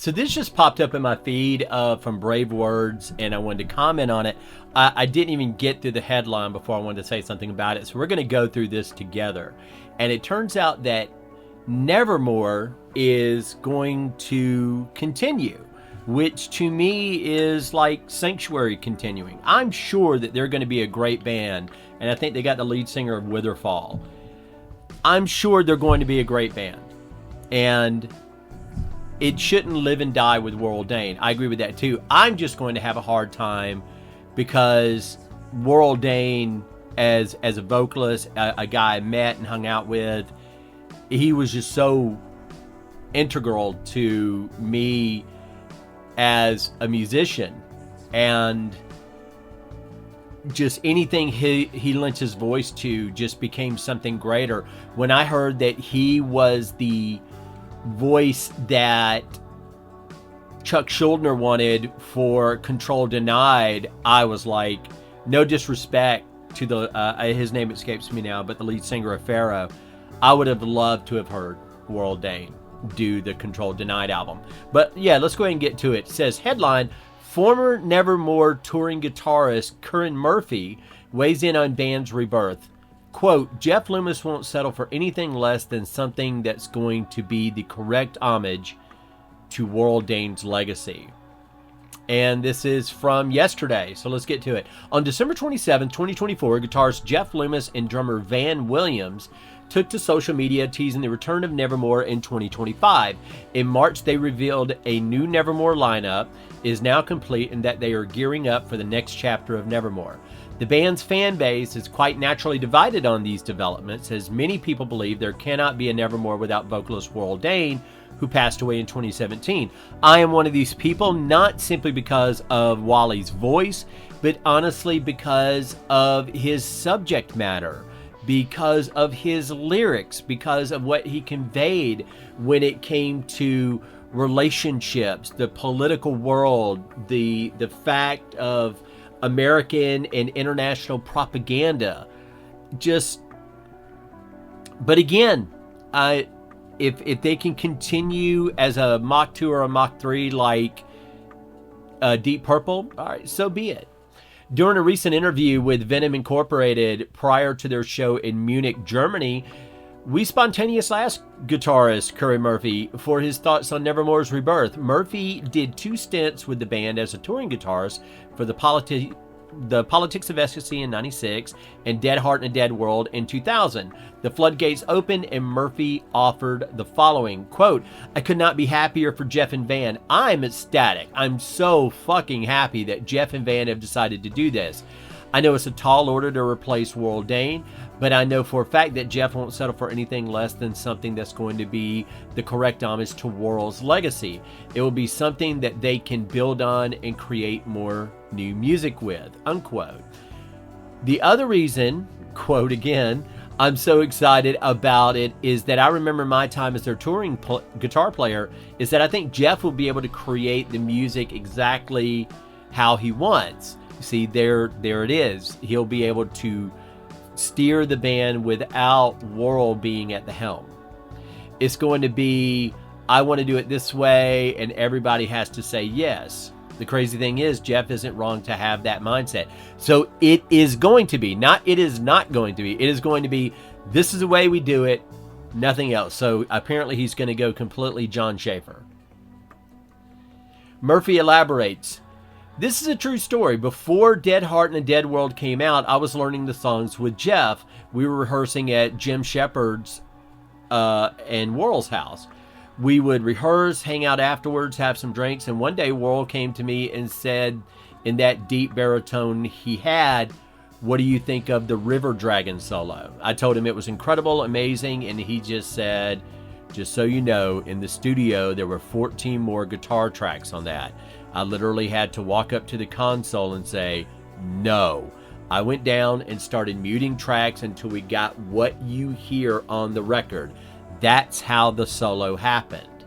So this just popped up in my feed from Brave Words, and I wanted to comment on it. I didn't even get through the headline before I wanted to say something about it. So we're going to go through this together. And it turns out that Nevermore is going to continue, which to me is like Sanctuary continuing. I'm sure that they're going to be a great band, and I think they got the lead singer of Witherfall. I'm sure they're going to be a great band, and it shouldn't live and die with Warrel Dane. I agree with that too. I'm just going to have a hard time because Warrel Dane, as a vocalist, a guy I met and hung out with, he was just so integral to me as a musician, and just anything he lent his voice to just became something greater. When I heard that he was the voice that Chuck Schuldiner wanted for Control Denied, I was like, no disrespect to the his name escapes me now, but the lead singer of Pharaoh, I would have loved to have heard Warrel Dane do the Control Denied album. But yeah, let's go ahead and get to it. It says, headline, former Nevermore touring guitarist Curran Murphy weighs in on band's rebirth. Quote, Jeff Loomis won't settle for anything less than something that's going to be the correct homage to Warrel Dane's legacy. And this is from yesterday, so let's get to it. On December 27, 2024, guitarist Jeff Loomis and drummer Van Williams took to social media teasing the return of Nevermore in 2025. In March, they revealed a new Nevermore lineup is now complete and that they are gearing up for the next chapter of Nevermore. The band's fan base is quite naturally divided on these developments, as many people believe there cannot be a Nevermore without vocalist Warrel Dane, who passed away in 2017. I am one of these people, not simply because of Wally's voice, but honestly because of his subject matter, because of his lyrics, because of what he conveyed when it came to relationships, the political world, the fact of American and international propaganda. But again, if they can continue as a Mach 2 or a Mach 3 like Deep Purple, all right, so be it. During a recent interview with Venom Incorporated prior to their show in Munich, Germany, we spontaneously asked guitarist Curran Murphy for his thoughts on Nevermore's rebirth. Murphy did 2 stints with the band as a touring guitarist for the Politics of Ecstasy in 96 and Dead Heart in a Dead World in 2000. The floodgates opened and Murphy offered the following, quote, I could not be happier for Jeff and Van. I'm ecstatic. I'm so fucking happy that Jeff and Van have decided to do this. I know it's a tall order to replace Warrel Dane, but I know for a fact that Jeff won't settle for anything less than something that's going to be the correct homage to Warrel's legacy. It will be something that they can build on and create more new music with, unquote. The other reason, quote again, I'm so excited about it is that I remember my time as their touring guitar player is that I think Jeff will be able to create the music exactly how he wants. See, there it is. He'll be able to steer the band without Warrel being at the helm. It's going to be, I want to do it this way, and everybody has to say yes. The crazy thing is, Jeff isn't wrong to have that mindset. So it is going to be, not it is not going to be, it is going to be, this is the way we do it, nothing else. So apparently he's going to go completely John Schaefer. Murphy elaborates, this is a true story. Before Dead Heart and a Dead World came out, I was learning the songs with Jeff. We were rehearsing at Jim Shepard's and Warrel's house. We would rehearse, hang out afterwards, have some drinks, and one day Warrel came to me and said, in that deep baritone he had, what do you think of the River Dragon solo? I told him it was incredible, amazing, and he just said, just so you know, in the studio there were 14 more guitar tracks on that. I literally had to walk up to the console and say, no. I went down and started muting tracks until we got what you hear on the record. That's how the solo happened.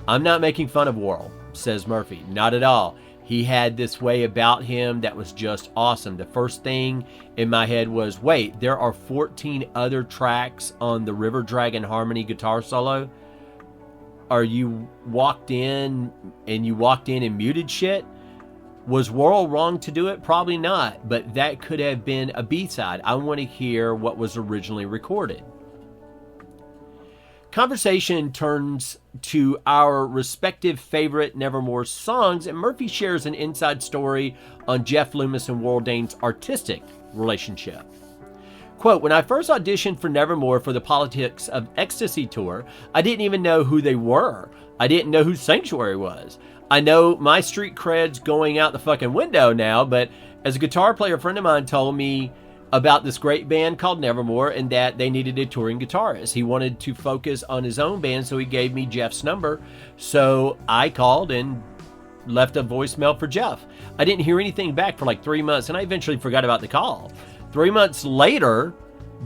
I'm not making fun of Warrel, says Murphy. Not at all. He had this way about him that was just awesome. The first thing in my head was, wait, there are 14 other tracks on the River Dragon Harmony guitar solo? or you walked in and muted shit. Was Warrel wrong to do it? Probably not, but that could have been a B-side. I want to hear what was originally recorded. Conversation turns to our respective favorite Nevermore songs, and Murphy shares an inside story on Jeff Loomis and Warrel Dane's artistic relationship. Quote, when I first auditioned for Nevermore for the Politics of Ecstasy tour, I didn't even know who they were. I didn't know who Sanctuary was. I know my street cred's going out the fucking window now, but as a guitar player, a friend of mine told me about this great band called Nevermore and that they needed a touring guitarist. He wanted to focus on his own band, so he gave me Jeff's number. So I called and left a voicemail for Jeff. I didn't hear anything back for like 3 months, and I eventually forgot about the call. 3 months later,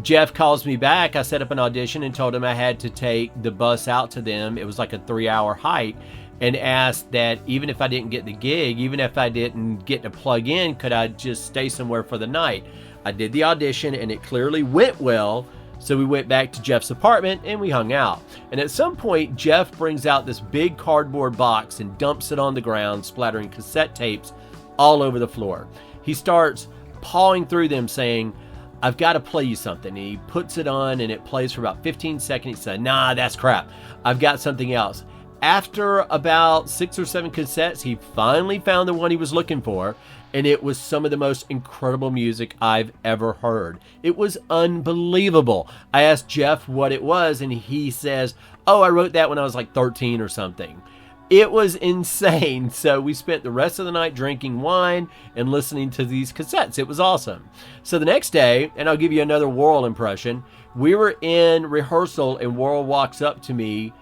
Jeff calls me back. I set up an audition and told him I had to take the bus out to them. It was like a 3-hour hike, and asked that even if I didn't get the gig, even if I didn't get to plug in, could I just stay somewhere for the night? I did the audition and it clearly went well. So we went back to Jeff's apartment and we hung out. And at some point, Jeff brings out this big cardboard box and dumps it on the ground, splattering cassette tapes all over the floor. He starts pawing through them saying, I've got to play you something. And he puts it on and it plays for about 15 seconds. He said, nah, that's crap. I've got something else. After about 6 or 7 cassettes, he finally found the one he was looking for, and it was some of the most incredible music I've ever heard. It was unbelievable. I asked Jeff what it was, and he says, oh, I wrote that when I was like 13 or something. It was insane. So we spent the rest of the night drinking wine and listening to these cassettes. It was awesome. So the next day, and I'll give you another Warrel impression, we were in rehearsal, and Warrel walks up to me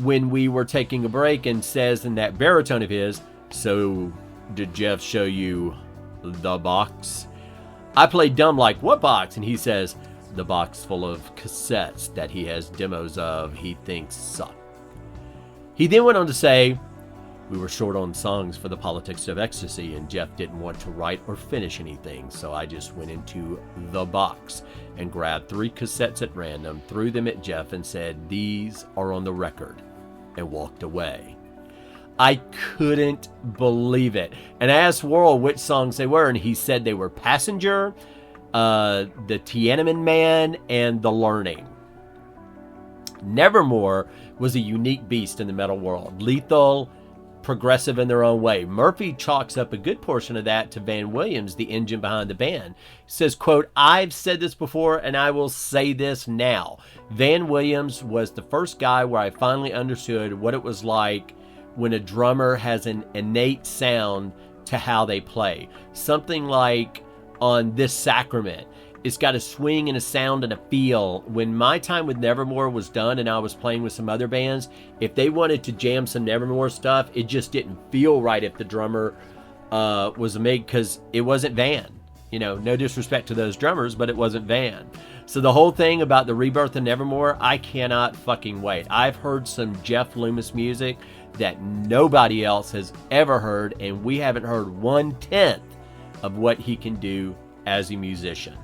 when we were taking a break and says in that baritone of his, so did Jeff show you the box? I played dumb like, what box? And he says, the box full of cassettes that he has demos of he thinks suck. He then went on to say, we were short on songs for the Politics of Ecstasy and Jeff didn't want to write or finish anything, so I just went into the box and grabbed 3 cassettes at random, threw them at Jeff and said, these are on the record, and walked away. I couldn't believe it. And I asked Warrel which songs they were, and he said they were Passenger, the Tiananmen Man, and The Learning. Nevermore was a unique beast in the metal world. Lethal, progressive in their own way. Murphy chalks up a good portion of that to Van Williams, the engine behind the band. He says, quote, I've said this before and I will say this now. Van Williams was the first guy where I finally understood what it was like when a drummer has an innate sound to how they play. Something like on This Sacrament. It's got a swing and a sound and a feel. When my time with Nevermore was done and I was playing with some other bands, if they wanted to jam some Nevermore stuff, it just didn't feel right if the drummer was a MIG, because it wasn't Van. You know, no disrespect to those drummers, but it wasn't Van. So the whole thing about the rebirth of Nevermore, I cannot fucking wait. I've heard some Jeff Loomis music that nobody else has ever heard, and we haven't heard 1/10 of what he can do as a musician.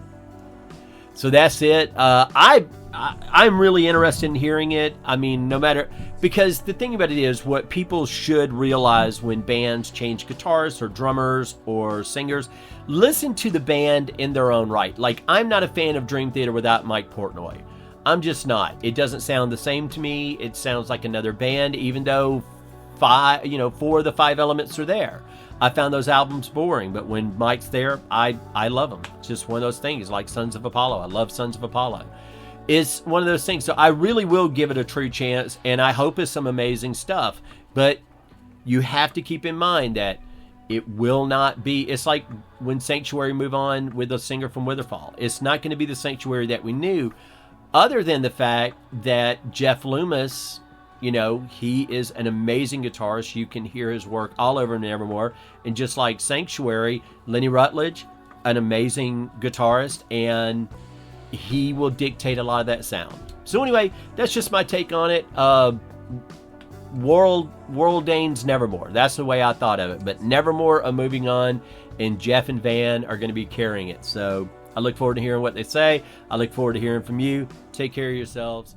So that's it. I'm really interested in hearing it. I mean, no matter, because the thing about it is, what people should realize when bands change guitarists or drummers or singers, listen to the band in their own right. Like, I'm not a fan of Dream Theater without Mike Portnoy. I'm just not. It doesn't sound the same to me. It sounds like another band, even though 4 of the 5 elements are there. I found those albums boring, but when Mike's there, I love them. It's just one of those things, like Sons of Apollo. I love Sons of Apollo. It's one of those things. So I really will give it a true chance, and I hope it's some amazing stuff. But you have to keep in mind that it will not be, it's like when Sanctuary move on with the singer from Witherfall. It's not going to be the Sanctuary that we knew, other than the fact that Jeff Loomis, you know, he is an amazing guitarist. You can hear his work all over Nevermore. And just like Sanctuary, Lenny Rutledge, an amazing guitarist, and he will dictate a lot of that sound. So anyway, that's just my take on it. Warrel Dane's Nevermore. That's the way I thought of it. But Nevermore are moving on, and Jeff and Van are going to be carrying it. So I look forward to hearing what they say. I look forward to hearing from you. Take care of yourselves.